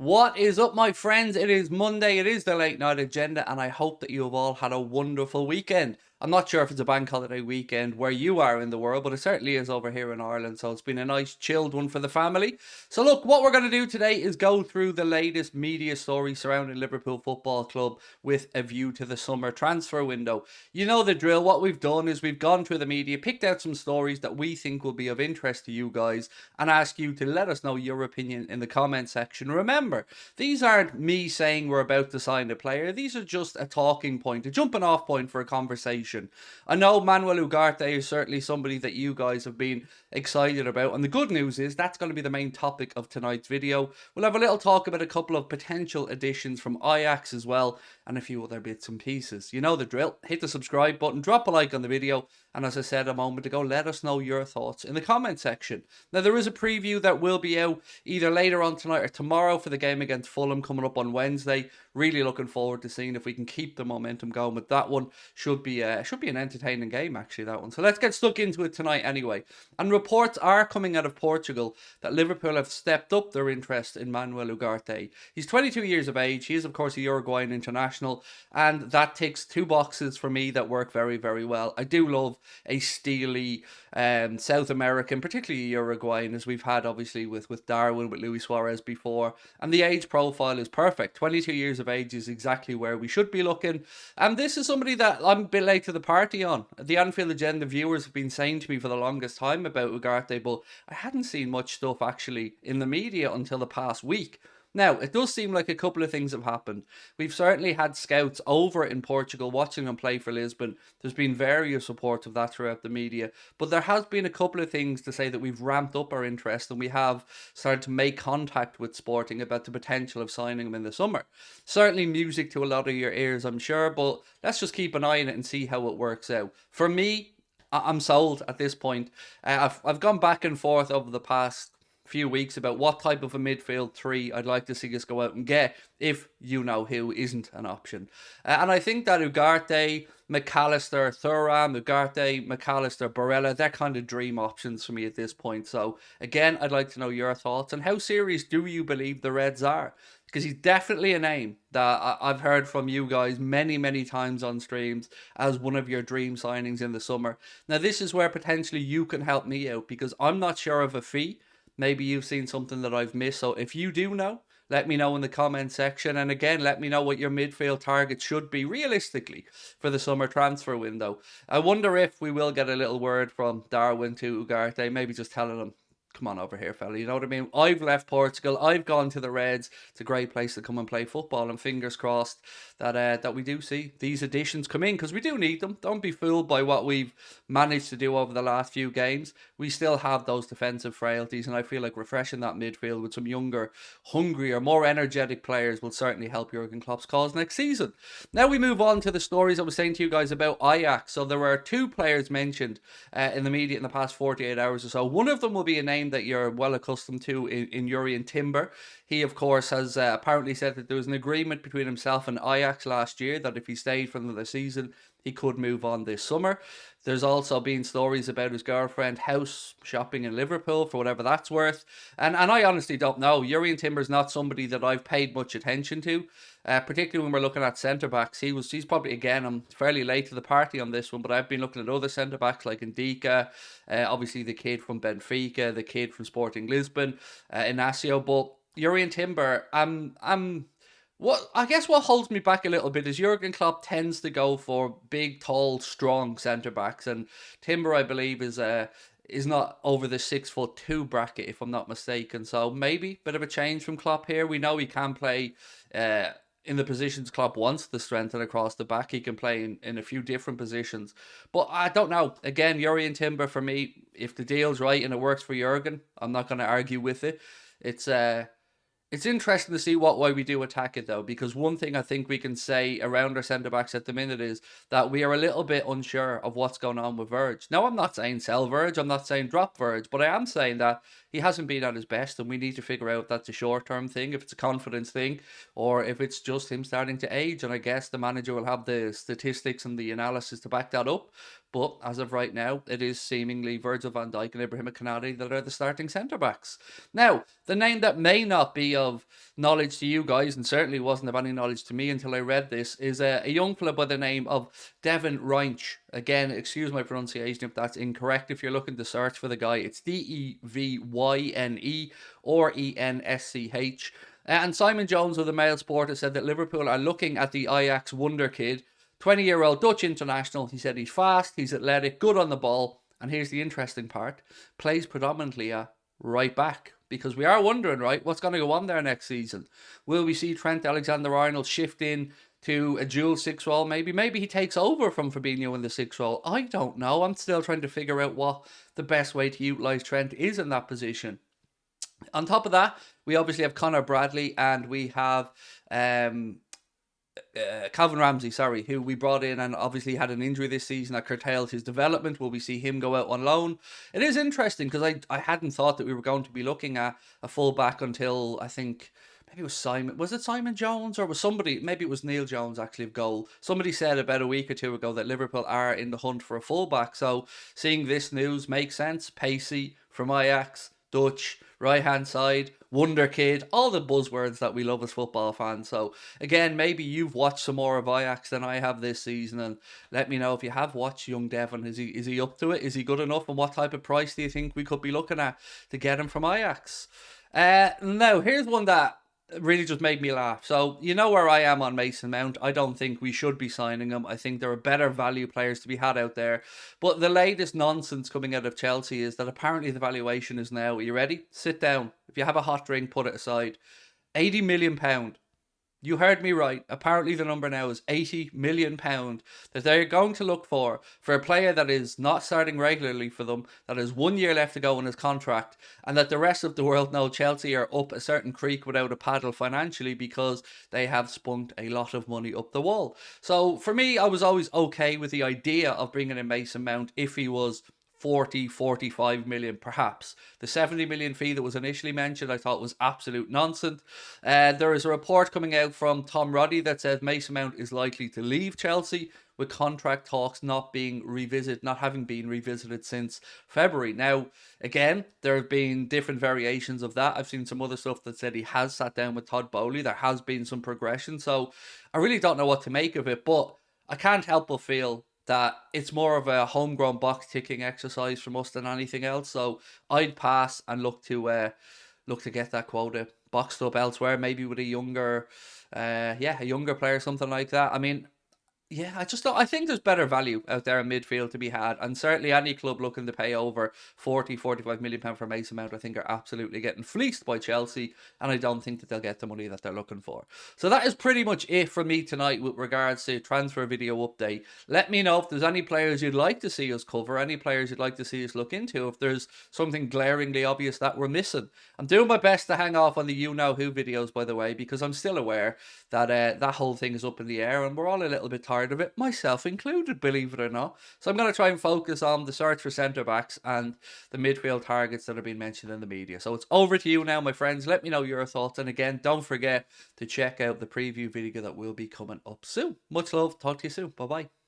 What is up, my friends? It is Monday, it is the late night agenda, and I hope that you have all had a wonderful weekend. I'm not sure if it's a bank holiday weekend where you are in the world, but it certainly is over here in Ireland, so it's been a nice chilled one for the family. So, look, what we're going to do today is go through the latest media stories surrounding Liverpool Football Club with a view to the summer transfer window. You know the drill. What we've done is we've gone through the media, picked out some stories that we think will be of interest to you guys, and ask you to let us know your opinion in the comment section. Remember, these aren't me saying we're about to sign a player. These are just a talking point, a jumping off point for a conversation. I know Manuel Ugarte is certainly somebody that you guys have been excited about, and the good news is that's going to be the main topic of tonight's video. We'll have a little talk about a couple of potential additions from Ajax as well, and a few other bits and pieces. You know the drill. Hit the subscribe button, drop a like on the video, and as I said a moment ago, let us know your thoughts in the comment section. Now, there is a preview that will be out either later on tonight or tomorrow for the game against Fulham coming up on Wednesday. Really looking forward to seeing if we can keep the momentum going with that one. Should be an entertaining game, actually, that one. So let's get stuck into it tonight anyway. And reports are coming out of Portugal that Liverpool have stepped up their interest in Manuel Ugarte. He's 22 years of age. He is, of course, a Uruguayan international, and that ticks two boxes for me that work very, very well. I do love a steely South American, particularly Uruguayan, as we've had obviously with Darwin, with Luis Suarez before. And the age profile is perfect. 22 years of age is exactly where we should be looking. And this is somebody that I'm a bit late to the party on. The Anfield Agenda viewers have been saying to me for the longest time about Ugarte, but I hadn't seen much stuff actually in the media until the past week. Now, it does seem like a couple of things have happened. We've certainly had scouts over in Portugal watching him play for Lisbon. There's been various reports of that throughout the media. But there has been a couple of things to say that we've ramped up our interest and we have started to make contact with Sporting about the potential of signing him in the summer. Certainly music to a lot of your ears, I'm sure, but let's just keep an eye on it and see how it works out. For me, I'm sold at this point. I've gone back and forth over the past few weeks about what type of a midfield three I'd like to see us go out and get if you know who isn't an option. And I think that Ugarte, McAllister, Thuram, Ugarte, McAllister, Barella, they're kind of dream options for me at this point. So again, I'd like to know your thoughts and how serious do you believe the Reds are? Because he's definitely a name that I've heard from you guys many, many times on streams as one of your dream signings in the summer. Now, this is where potentially you can help me out because I'm not sure of a fee. Maybe you've seen something that I've missed. So if you do know, let me know in the comment section. And again, let me know what your midfield target should be realistically for the summer transfer window. I wonder if we will get a little word from Darwin to Ugarte, maybe just telling him, come on over here, fella. You know what I mean? I've left Portugal. I've gone to the Reds. It's a great place to come and play football. And fingers crossed that we do see these additions come in because we do need them. Don't be fooled by what we've managed to do over the last few games. We still have those defensive frailties, and I feel like refreshing that midfield with some younger, hungrier, more energetic players will certainly help Jurgen Klopp's cause next season. Now we move on to the stories I was saying to you guys about Ajax. So there were two players mentioned in the media in the past 48 hours or so. One of them will be a name that you're well accustomed to in Jurrien Timber. He, of course, has apparently said that there was an agreement between himself and Ajax last year that if he stayed for another season, he could move on this summer. There's also been stories about his girlfriend house shopping in Liverpool for whatever that's worth. And I honestly don't know. Jurrien Timber's not somebody that I've paid much attention to, particularly when we're looking at centre backs. He's probably, again, I'm fairly late to the party on this one, but I've been looking at other centre backs like Ndika, obviously the kid from Benfica, the kid from Sporting Lisbon, Inacio. But Jurrien Timber, what holds me back a little bit is Jurgen Klopp tends to go for big, tall, strong centre backs, and Timber, I believe, is not over the 6'2" bracket, if I'm not mistaken. So maybe a bit of a change from Klopp here. We know he can play in the positions Klopp wants to strengthen across the back. He can play in a few different positions. But I don't know. Again, Jurrien Timber for me, if the deal's right and it works for Jurgen, I'm not going to argue with it. It's interesting to see what way we do attack it though, because one thing I think we can say around our centre backs at the minute is that we are a little bit unsure of what's going on with Verge. Now, I'm not saying sell Verge, I'm not saying drop Verge, but I am saying that he hasn't been at his best, and we need to figure out if that's a short-term thing, if it's a confidence thing, or if it's just him starting to age. And I guess the manager will have the statistics and the analysis to back that up. But as of right now, it is seemingly Virgil van Dijk and Ibrahim Konate that are the starting centre-backs. Now, the name that may not be of knowledge to you guys, and certainly wasn't of any knowledge to me until I read this, is a young fella by the name of Devin Reinsch. Again, excuse my pronunciation if that's incorrect. If you're looking to search for the guy, it's Devyne or Ensch. And Simon Jones of the Mail Sport has said that Liverpool are looking at the Ajax wonder kid, 20-year-old Dutch international. He said he's fast, he's athletic, good on the ball, and here's the interesting part, plays predominantly a right back. Because we are wondering, right, what's going to go on there next season? Will we see Trent Alexander-Arnold shift in to a dual six role? Maybe he takes over from Fabinho in the six role. I don't know. I'm still trying to figure out what the best way to utilise Trent is in that position. On top of that, we obviously have Connor Bradley, and we have Calvin Ramsey, who we brought in and obviously had an injury this season that curtailed his development. Will we see him go out on loan? It is interesting because I hadn't thought that we were going to be looking at a fullback until I think maybe it was Simon. Was it Simon Jones or was somebody? Maybe it was Neil Jones actually of goal. Somebody said about a week or two ago that Liverpool are in the hunt for a fullback. So seeing this news makes sense. Pacey from Ajax, Dutch, right hand side, wonder kid, all the buzzwords that we love as football fans. So again, maybe you've watched some more of Ajax than I have this season, and let me know if you have watched young Devon. Is he up to it? Is he good enough? And what type of price do you think we could be looking at to get him from Ajax? Now here's one that really just made me laugh. So you know where I am on Mason Mount. I don't think we should be signing him. I think there are better value players to be had out there. But the latest nonsense coming out of Chelsea is that apparently the valuation is now, are you ready? Sit down. If you have a hot drink, put it aside. £80 million. You heard me right. Apparently the number now is £80 million that they're going to look for a player that is not starting regularly for them, that has 1 year left to go in his contract, and that the rest of the world know Chelsea are up a certain creek without a paddle financially because they have spunked a lot of money up the wall. So for me, I was always okay with the idea of bringing in Mason Mount if he was 45 million perhaps. The 70 million fee that was initially mentioned I thought was absolute nonsense. There is a report coming out from Tom Roddy that says Mason Mount is likely to leave Chelsea with contract talks not having been revisited since February. Now, again, there have been different variations of that. I've seen some other stuff that said he has sat down with Todd Bowley. There has been some progression. So I really don't know what to make of it, but I can't help but feel that it's more of a homegrown box ticking exercise from us than anything else. So I'd pass and look to get that quota boxed up elsewhere, maybe with a younger player, something like that. I mean, yeah, I think there's better value out there in midfield to be had, and certainly any club looking to pay over 45 million pound for Mason Mount, I think are absolutely getting fleeced by Chelsea, and I don't think that they'll get the money that they're looking for. So that is pretty much it from me tonight with regards to transfer video update. Let me know if there's any players you'd like to see us cover, any players you'd like to see us look into, if there's something glaringly obvious that we're missing. I'm doing my best to hang off on the You Know Who videos, by the way, because I'm still aware that that whole thing is up in the air, and we're all a little bit tired of it, myself included, believe it or not. So I'm going to try and focus on the search for centre backs and the midfield targets that have been mentioned in the media. So it's over to you now, my friends. Let me know your thoughts, and again, don't forget to check out the preview video that will be coming up soon. Much love. Talk to you soon. Bye bye.